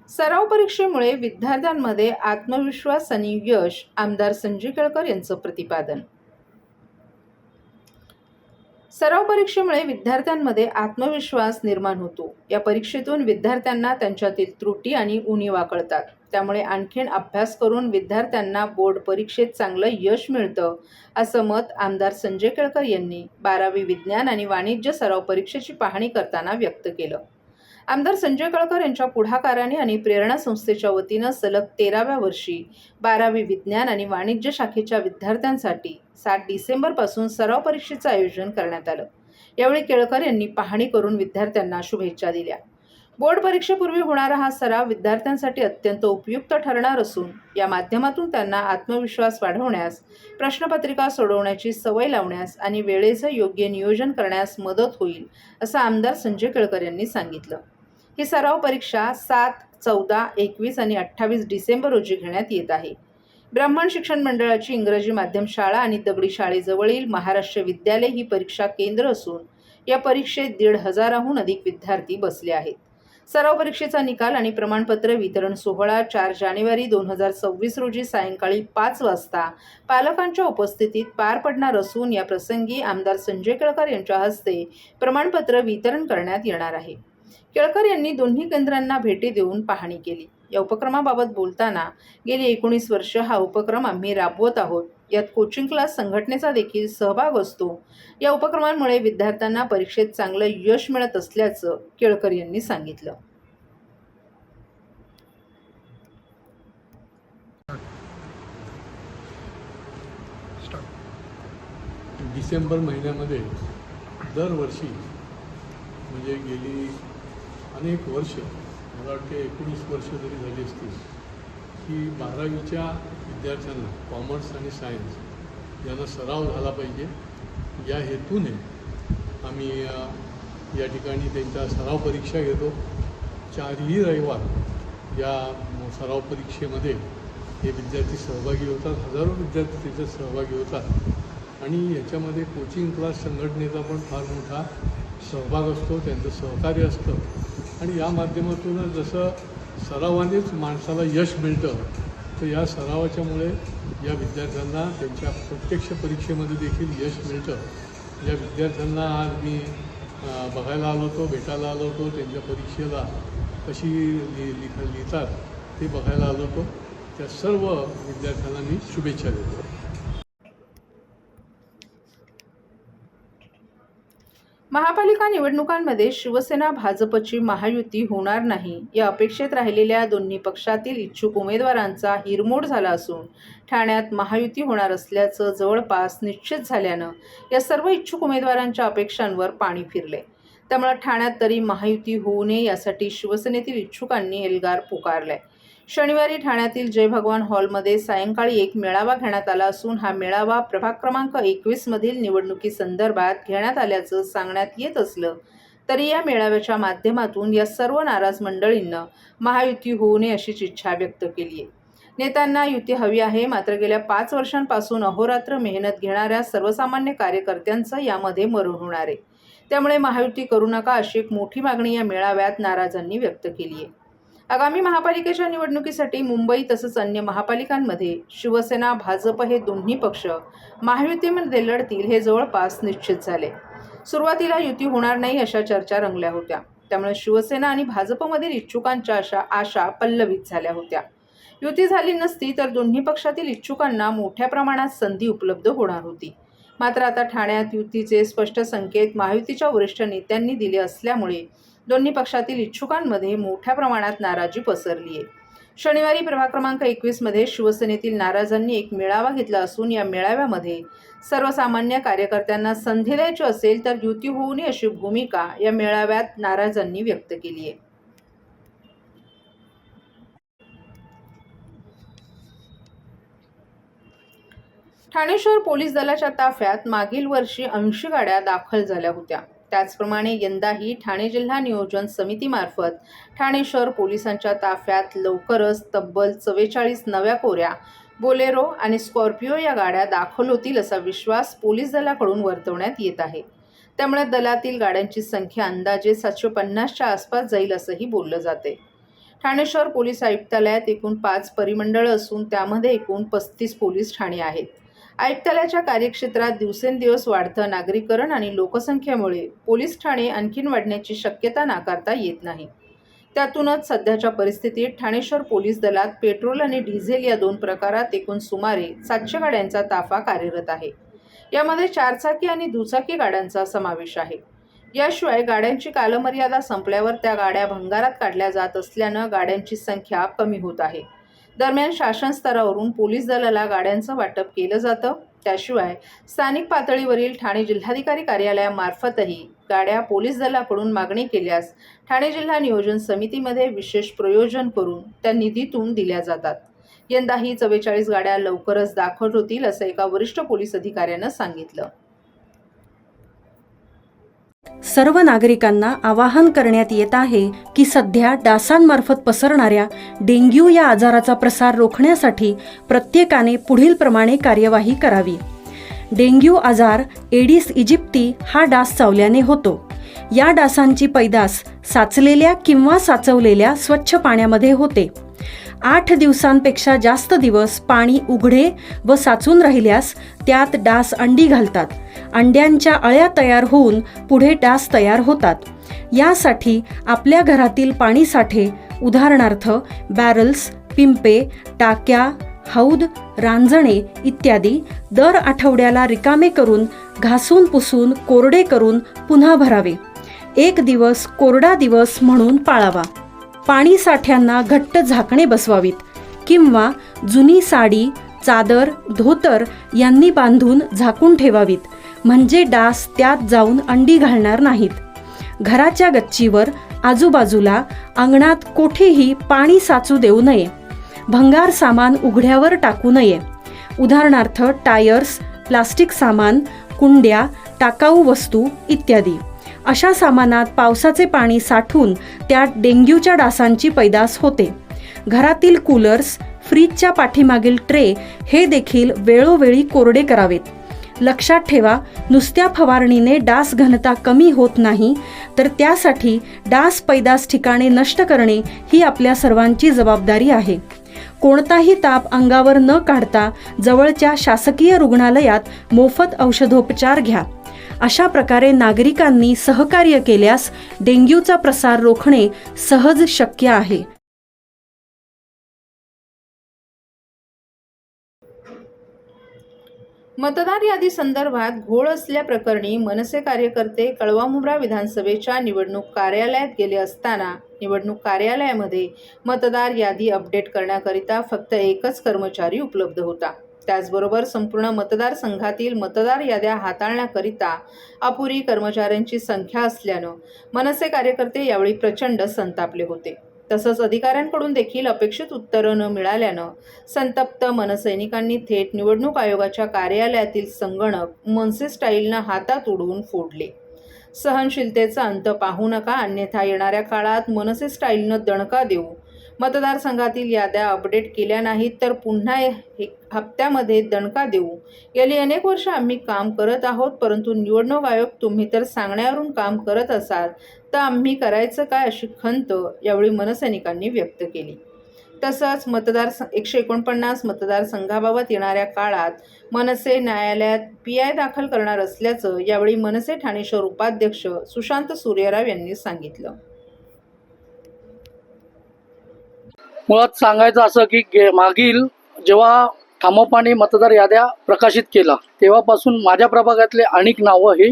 सराव परीक्षेमुळे विद्यार्थ्यांमध्ये आत्मविश्वास आणि यश, आमदार संजय केळकर यांचं प्रतिपादन. सराव परीक्षेमुळे विद्यार्थ्यांमध्ये आत्मविश्वास निर्माण होतो. या परीक्षेतून विद्यार्थ्यांना त्यांच्यातील त्रुटी आणि उणीवा कळतात. त्यामुळे आणखीन अभ्यास करून विद्यार्थ्यांना बोर्ड परीक्षेत चांगलं यश मिळतं, असं मत आमदार संजय केळकर यांनी 12वी विज्ञान आणि वाणिज्य सराव परीक्षेची पाहणी करताना व्यक्त केलं. आमदार संजय केळकर यांच्या पुढाकाराने आणि प्रेरणा संस्थेच्या वतीनं सलग 13व्या वर्षी 12वी विज्ञान आणि वाणिज्य शाखेच्या विद्यार्थ्यांसाठी 7 डिसेंबरपासून सराव परीक्षेचं आयोजन करण्यात आलं. यावेळी केळकर यांनी पाहणी करून विद्यार्थ्यांना शुभेच्छा दिल्या. बोर्ड परीक्षेपूर्वी होणारा हा सराव विद्यार्थ्यांसाठी अत्यंत उपयुक्त ठरणार असून या माध्यमातून त्यांना आत्मविश्वास वाढवण्यास, प्रश्नपत्रिका सोडवण्याची सवय लावण्यास आणि वेळेचं योग्य नियोजन करण्यास मदत होईल, असं आमदार संजय केळकर यांनी सांगितलं. ही सराव परीक्षा 7, 14, 21 आणि 28 डिसेंबर रोजी घेण्यात येत आहे. ब्राह्मण शिक्षण मंडळाची इंग्रजी माध्यम शाळा आणि दगडी शाळेजवळील महाराष्ट्र विद्यालय ही परीक्षा केंद्र असून या परीक्षेत 1,500हून अधिक विद्यार्थी बसले आहेत. सराव परीक्षेचा निकाल आणि प्रमाणपत्र वितरण सोहळा 4 जानेवारी 2026 रोजी सायंकाळी 5 वाजता पालकांच्या उपस्थितीत पार पडणार असून या प्रसंगी आमदार संजय केळकर यांच्या हस्ते प्रमाणपत्र वितरण करण्यात येणार आहे. केळकर यांनी दोन्ही केंद्रांना भेटी देऊन पाहणी केली. या उपक्रमाबाबत बोलताना गेली 19 वर्ष हा उपक्रम आम्ही राबवत आहोत. यात कोचिंग क्लास संघटनेचा देखील सहभाग असतो. या उपक्रमांमुळे विद्यार्थ्यांना परीक्षेत चांगलं यश मिळत असल्याचं केळकर यांनी सांगितलं. डिसेंबर महिन्यामध्ये दरवर्षी म्हणजे गेली अनेक वर्ष, मला वाटते 19 वर्ष जरी झाली असतील, की 12वीच्या विद्यार्थ्यांना कॉमर्स आणि सायन्स यांना सराव झाला पाहिजे या हेतूने आम्ही या ठिकाणी त्यांच्या सराव परीक्षा घेतो. 4ही रविवार या सराव परीक्षेमध्ये हे विद्यार्थी सहभागी होतात. हजारो विद्यार्थी त्याच्यात सहभागी होतात आणि याच्यामध्ये कोचिंग क्लास संघटनेचा पण फार मोठा सहभाग असतो, त्यांचं सहकार्य असतं. आणि या माध्यमातूनच जसं सरावानेच माणसाला यश मिळतं, तर या सरावाच्यामुळे या विद्यार्थ्यांना त्यांच्या प्रत्यक्ष परीक्षेमध्ये देखील यश मिळतं. या विद्यार्थ्यांना आज मी बघायला आलो होतो, भेटायला आलो होतो, त्यांच्या परीक्षेला कशी लिहितात ते बघायला आलो होतो. त्या सर्व विद्यार्थ्यांना मी शुभेच्छा देतो. महापालिका निवडणुकांमध्ये शिवसेना भाजपची महायुती होणार नाही या अपेक्षेत राहिलेल्या दोन्ही पक्षातील इच्छुक उमेदवारांचा हिरमोड झाला असून ठाण्यात महायुती होणार असल्याचं जवळपास निश्चित झाल्यानं या सर्व इच्छुक उमेदवारांच्या अपेक्षांवर पाणी फिरले. त्यामुळे ठाण्यात तरी महायुती होऊ नये यासाठी शिवसेनेतील इच्छुकांनी एल्गार पुकारलाय. शनिवारी ठाण्यातील जय भगवान हॉलमध्ये सायंकाळी एक मेळावा घेण्यात आला असून हा मेळावा प्रभाग क्रमांक 21 मधील निवडणुकीसंदर्भात घेण्यात आल्याचं सांगण्यात येत असलं तरी या मेळाव्याच्या माध्यमातून या सर्व नाराज मंडळींना महायुती होऊ नये अशीच इच्छा व्यक्त केली आहे. नेत्यांना युती हवी आहे, मात्र गेल्या 5 वर्षांपासून अहोरात्र मेहनत घेणाऱ्या सर्वसामान्य कार्यकर्त्यांचं यामध्ये मरण होणार आहे. त्यामुळे महायुती करू नका अशी एक मोठी मागणी या मेळाव्यात नाराजांनी व्यक्त केली आहे. आगामी महापालिकेच्या निवडणुकीसाठी मुंबई तसंच अन्य महापालिकांमध्ये शिवसेना भाजप हे दोन्ही पक्ष महायुतीमध्ये लढतील हे जवळपास निश्चित झाले. सुरुवातीला युती होणार नाही अशा चर्चा रंगल्या होत्या. त्यामुळे शिवसेना आणि भाजपमधील इच्छुकांच्या आशा पल्लवित झाल्या होत्या. युती झाली नसती तर दोन्ही पक्षातील इच्छुकांना मोठ्या प्रमाणात संधी उपलब्ध होणार होती. मात्र आता ठाण्यात युतीचे स्पष्ट संकेत महायुतीच्या वरिष्ठ नेत्यांनी दिले असल्यामुळे दोन्ही पक्षातील इच्छुकांमध्ये मोठ्या प्रमाणात नाराजी पसरली आहे. शनिवारी प्रभाग क्रमांक 21 मध्ये शिवसेनेतील नाराजांनी एक मेळावा घेतला असून या मेळाव्यामध्ये सर्वसामान्य कार्यकर्त्यांना संधी द्यायची असेल तर युती होऊ नये अशी भूमिका या मेळाव्यात नाराजांनी व्यक्त केली आहे. ठाणे शहर पोलीस दलाच्या ताफ्यात मागील वर्षी 80 गाड्या दाखल झाल्या होत्या. त्याचप्रमाणे यंदाही ठाणे जिल्हा नियोजन समितीमार्फत ठाणे शहर पोलिसांच्या ताफ्यात लवकरच तब्बल 44 नव्या कोऱ्या, बोलेरो आणि स्कॉर्पिओ या गाड्या दाखल होतील असा विश्वास पोलीस दलाकडून वर्तवण्यात येत आहे. त्यामुळे दलातील गाड्यांची संख्या अंदाजे 750च्या आसपास जाईल असंही बोललं जाते. ठाणे शहर पोलीस आयुक्तालयात एकूण 5 परिमंडळ असून त्यामध्ये एकूण 35 पोलीस ठाणे आहेत. आयुक्तालयाच्या कार्यक्षेत्रात दिवसेंदिवस वाढतं नागरीकरण आणि लोकसंख्येमुळे पोलीस ठाणे आणखीन वाढण्याची शक्यता नाकारता येत नाही. त्यातूनच सध्याच्या परिस्थितीत ठाणे शहर पोलीस दलात पेट्रोल आणि डिझेल या 2 प्रकारात एकूण सुमारे 700 गाड्यांचा ताफा कार्यरत आहे. यामध्ये 4 चाकी आणि दुचाकी गाड्यांचा समावेश आहे. याशिवाय गाड्यांची कालमर्यादा संपल्यावर त्या गाड्या भंगारात काढल्या जात असल्यानं गाड्यांची संख्या कमी होत आहे. दरम्यान शासन स्तरावरून पोलीस दलाला गाड्यांचं वाटप केलं जातं. त्याशिवाय स्थानिक पातळीवरील ठाणे जिल्हाधिकारी कार्यालयामार्फतही गाड्या पोलीस दलाकडून मागणी केल्यास ठाणे जिल्हा नियोजन समितीमध्ये विशेष प्रयोजन करून त्या निधीतून दिल्या जातात. यंदाही 44 गाड्या लवकरच दाखल होतील असं एका वरिष्ठ पोलीस अधिकाऱ्यानं सांगितलं. सर्व नागरिकांना आवाहन करण्यात येत आहे की सध्या डासांमार्फत पसरणाऱ्या डेंग्यू या आजाराचा प्रसार रोखण्यासाठी प्रत्येकाने पुढील प्रमाणे कार्यवाही करावी. डेंग्यू आजार एडिस इजिप्ती हा डास चावल्याने होतो. या डासांची पैदास साचलेल्या किंवा साचवलेल्या स्वच्छ पाण्यामध्ये होते. 8 दिवसांपेक्षा जास्त दिवस पाणी उघडे व साचून राहिल्यास त्यात डास अंडी घालतात. अंड्यांच्या अळ्या तयार होऊन पुढे डास तयार होतात. यासाठी आपल्या घरातील पाणी साठे उदाहरणार्थ बॅरल्स, पिंपे, टाक्या, हौद, रांजणे इत्यादी दर आठवड्याला रिकामे करून घासून पुसून कोरडे करून पुन्हा भरावे. 1 दिवस कोरडा दिवस म्हणून पाळावा. पाणी साठ्यांना घट्ट झाकणे बसवावीत किंवा जुनी साडी, चादर, धोतर यांनी बांधून झाकून ठेवावीत, म्हणजे डास त्यात जाऊन अंडी घालणार नाहीत. घराच्या गच्चीवर, आजूबाजूला, अंगणात कोठेही पाणी साचू देऊ नये. भंगार सामान उघड्यावर टाकू नये. उदाहरणार्थ टायर्स, प्लास्टिक सामान, कुंड्या, टाकाऊ वस्तू इत्यादी. अशा सामानात पावसाचे पाणी साठून त्यात डेंग्यूच्या डासांची पैदास होते. घरातील कूलर्स, फ्रीजच्या पाठीमागील ट्रे हे देखील वेळोवेळी कोरडे करावेत. लक्षात ठेवा, नुसत्या फवारणीने डास घनता कमी होत नाही, तर त्यासाठी डास पैदास ठिकाणे नष्ट करणे ही आपल्या सर्वांची जबाबदारी आहे. कोणताही ताप अंगावर न काढता जवळच्या शासकीय रुग्णालयात मोफत औषधोपचार घ्या. अशा प्रकारे नागरिकांनी सहकार्य केल्यास डेंग्यूचा प्रसार रोखणे सहज शक्य आहे. मतदार यादी संदर्भात घोळ असल्याप्रकरणी मनसे कार्यकर्ते कळवा-मुंब्रा विधानसभेच्या निवडणूक कार्यालयात गेले असताना निवडणूक कार्यालयामध्ये मतदार यादी अपडेट करण्याकरिता फक्त एकच कर्मचारी उपलब्ध होता. त्याचबरोबर संपूर्ण मतदारसंघातील मतदार याद्या हाताळण्याकरिता अपुरी कर्मचाऱ्यांची संख्या असल्यानं मनसे कार्यकर्ते यावेळी प्रचंड संतापले होते. तसंच अधिकाऱ्यांकडून देखील अपेक्षित उत्तरं न मिळाल्यानं संतप्त मनसैनिकांनी थेट निवडणूक आयोगाच्या कार्यालयातील संगणक मनसे स्टाईलनं हातात उडवून फोडले. सहनशीलतेचा अंत पाहू नका, अन्यथा येणाऱ्या काळात मनसे स्टाईलनं दणका देऊ. मतदारसंघातील याद्या अपडेट केल्या नाहीत तर पुन्हा हप्त्यामध्ये दणका देऊ. गेली अनेक वर्ष आम्ही काम करत आहोत, परंतु निवडणूक आयोग तुम्ही तर सांगण्यावरून काम करत असाल तर आम्ही करायचं काय, अशी खंत यावेळी मनसैनिकांनी व्यक्त केली. तसंच 149 मतदारसंघाबाबत येणाऱ्या काळात मनसे न्यायालयात PI दाखल करणार असल्याचं यावेळी मनसे ठाणे शहर उपाध्यक्ष सुशांत सूर्यराव यांनी सांगितलं. मुळात सांगायचं असं की मागील जेव्हा ठामोपाने मतदार याद्या प्रकाशित केला तेव्हापासून माझ्या प्रभागातले अनेक नावं ही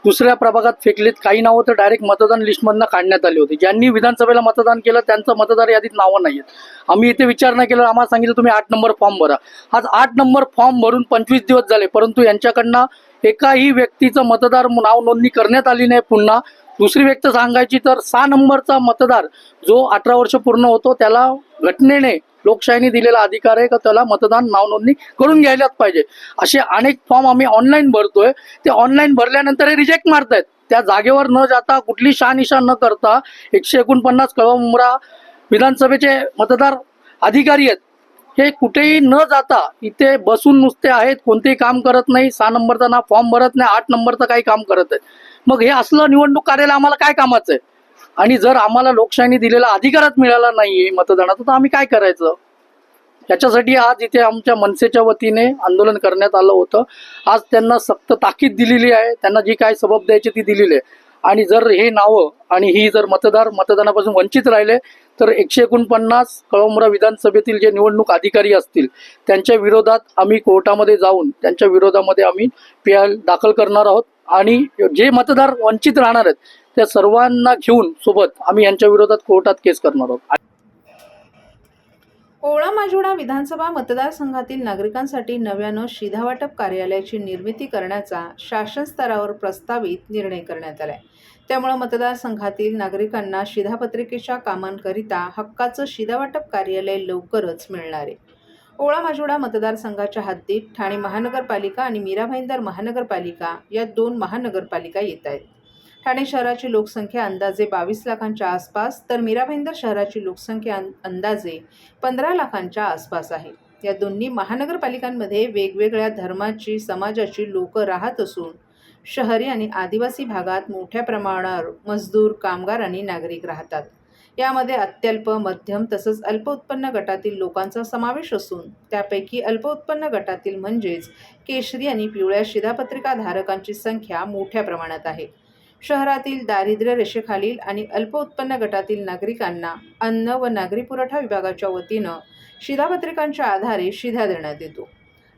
दुसऱ्या प्रभागात फेकलीत. काही नावं तर डायरेक्ट मतदान लिस्टमधनं काढण्यात आली होती. ज्यांनी विधानसभेला मतदान केलं त्यांचं मतदार यादीत नावं नाही आहेत. आम्ही इथे विचार नाही केला, आम्हाला सांगितलं तुम्ही 8 नंबर फॉर्म भरा. आज 8 नंबर फॉर्म भरून 25 दिवस झाले, परंतु यांच्याकडनं एकाही व्यक्तीचं मतदार नाव नोंदणी करण्यात आली नाही. पुन्हा दुसरी व्यक्त सांगायची तर 6 नंबरचा मतदार जो 18 वर्ष पूर्ण होतो त्याला घटनेने लोकशाहीने दिलेला अधिकार आहे का त्याला मतदान नाव नोंदणी करून घ्यायलाच पाहिजे. असे अनेक फॉर्म आम्ही ऑनलाईन भरतोय. ते ऑनलाईन भरल्यानंतर हे रिजेक्ट मारतायत. त्या जागेवर न जाता कुठली शहानिशा न करता 149 कळवा-मुंब्रा विधानसभेचे मतदार अधिकारी आहेत. हे कुठेही न जाता इथे बसून नुसते आहेत, कोणतेही काम करत नाही. 6 नंबरचा ना फॉर्म भरत नाही, 8 नंबरचं काही काम करत आहेत. मग हे असलं निवडणूक कार्यालय आम्हाला काय कामाचं आहे? आणि जर आम्हाला लोकशाहीने दिलेला अधिकारच मिळाला नाहीये मतदानाचा, तर आम्ही काय करायचं? याच्यासाठी आज इथे आमच्या मनसेच्या वतीने आंदोलन करण्यात आलं होतं. आज त्यांना सक्त ताकीद दिलेली आहे, त्यांना जी काय सबब द्यायची ती दिलेली आहे. आणि जर हे नावं आणि ही जर मतदानापासून वंचित राहिले तर 149 कळमनुरा विधानसभेतील जे निवडणूक अधिकारी असतील त्यांच्या विरोधात आम्ही कोर्टामध्ये जाऊन त्यांच्या विरोधामध्ये आम्ही PI दाखल करणार आहोत. आणि जे मतदार वंचित राहणार आहेत त्या सर्वांना घेऊन सोबत आम्ही यांच्या विरोधात कोर्टात केस करणार आहोत. ओवळा माजिवडा विधानसभा मतदारसंघातील नागरिकांसाठी नव्यानं शिधावाटप कार्यालयाची निर्मिती करण्याचा शासन स्तरावर प्रस्तावित निर्णय करण्यात आलाय. त्यामुळे मतदारसंघातील नागरिकांना शिधापत्रिकेच्या कामांकरिता हक्काचं शिधावाटप कार्यालय लवकरच मिळणार आहे. ओवळा माजिवडा मतदारसंघाच्या हद्दीत ठाणे महानगरपालिका आणि मीरा भाईंदर महानगरपालिका या 2 महानगरपालिका येत आहेत. ठाणे शहराची लोकसंख्या अंदाजे 22 लाखांच्या आसपास तर मीरा भाईंदर शहराची लोकसंख्या अंदाजे 15 लाखांच्या आसपास आहे. या दोन्ही महानगरपालिकांमध्ये वेगवेगळ्या धर्माची समाजाची लोक राहत असून शहरी आणि आदिवासी भागात मोठ्या प्रमाणावर मजदूर, कामगार आणि नागरिक राहतात. यामध्ये अत्यल्प, मध्यम तसंच अल्प उत्पन्न गटातील लोकांचा समावेश असून त्यापैकी अल्प उत्पन्न गटातील म्हणजेच केशरी आणि पिवळ्या शिधापत्रिका धारकांची संख्या मोठ्या प्रमाणात आहे. शहरातील दारिद्र्य रेषेखालील आणि अल्प उत्पन्न गटातील नागरिकांना अन्न व नागरी पुरवठा विभागाच्या वतीनं शिधापत्रिकांच्या आधारे शिधा देण्यात येतो.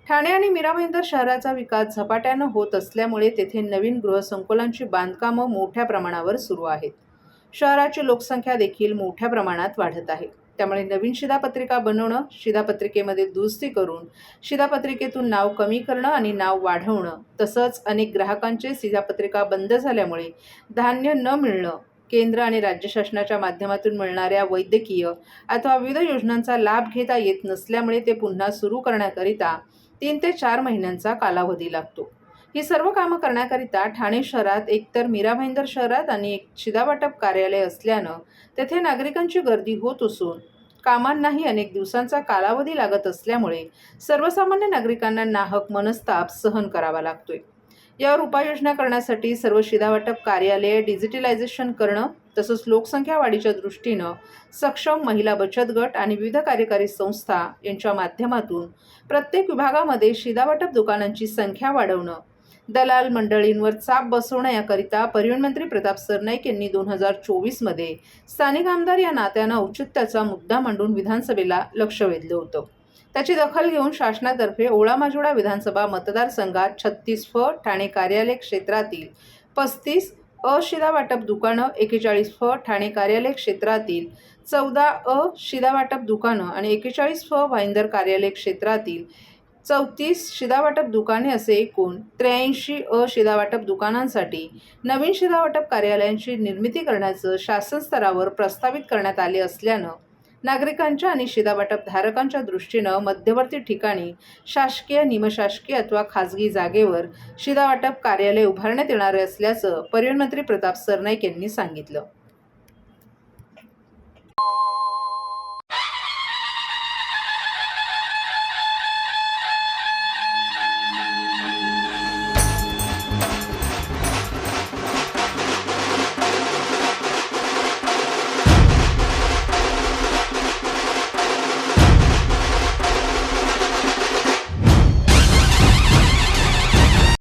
ठाणे आणि मीरा भाईंदर शहराचा विकास झपाट्यानं होत असल्यामुळे तेथे नवीन गृहसंकुलांची बांधकामं मोठ्या प्रमाणावर सुरू आहेत. शहराची लोकसंख्या देखील मोठ्या प्रमाणात वाढत आहे. त्यामुळे नवीन शिधापत्रिका बनवणं, शिधापत्रिकेमध्ये दुरुस्ती करून शिधापत्रिकेतून नाव कमी करणं आणि नाव वाढवणं, तसंच अनेक ग्राहकांचे शिधापत्रिका बंद झाल्यामुळे धान्य न मिळणं, केंद्र आणि राज्य शासनाच्या माध्यमातून मिळणाऱ्या वैद्यकीय अथवा विविध योजनांचा लाभ घेता येत नसल्यामुळे ते पुन्हा सुरू करण्याकरिता 3 ते 4 महिन्यांचा कालावधी लागतो. ही सर्व कामं करण्याकरिता ठाणे शहरात एकतर मीरा भाईंदर शहरात आणि एक शिधावाटप कार्यालय असल्यानं तेथे नागरिकांची गर्दी होत असून कामांनाही अनेक दिवसांचा कालावधी लागत असल्यामुळे सर्वसामान्य नागरिकांना नाहक मनस्ताप सहन करावा लागतोय. यावर उपाययोजना करण्यासाठी सर्व शिधावाटप कार्यालये डिजिटलायझेशन करणं तसंच लोकसंख्या वाढीच्या दृष्टीनं सक्षम महिला बचत गट आणि विविध कार्यकारी संस्था यांच्या माध्यमातून प्रत्येक विभागामध्ये शिधावाटप दुकानांची संख्या वाढवणं, दलाल मंडळींवर चाप बसवणं याकरिता परिवहन मंत्री प्रताप सरनाईक यांनी 2024मध्ये स्थानिक आमदार या नात्यानं औचित्याचा मुद्दा मांडून विधानसभेला लक्ष वेधलं होतं. त्याची दखल घेऊन शासनातर्फे ओवळा माजिवडा विधानसभा मतदारसंघात 36 फ ठाणे कार्यालय क्षेत्रातील 35 शिधावाटप दुकानं, 41 फ ठाणे कार्यालय क्षेत्रातील 14 शिधावाटप दुकानं आणि 41 फ भाईंदर कार्यालय क्षेत्रातील 34 शिधावाटप दुकाने असे एकूण 83 शिधावाटप दुकानांसाठी नवीन शिधावाटप कार्यालयांची निर्मिती करण्याचं शासन स्तरावर प्रस्तावित करण्यात आले असल्यानं नागरिकांच्या आणि शिधावाटप धारकांच्या दृष्टीनं मध्यवर्ती ठिकाणी शासकीय, निमशासकीय अथवा खाजगी जागेवर शिधावाटप कार्यालय उभारण्यात येणार असल्याचं परिवहन मंत्री प्रताप सरनाईक यांनी सांगितलं.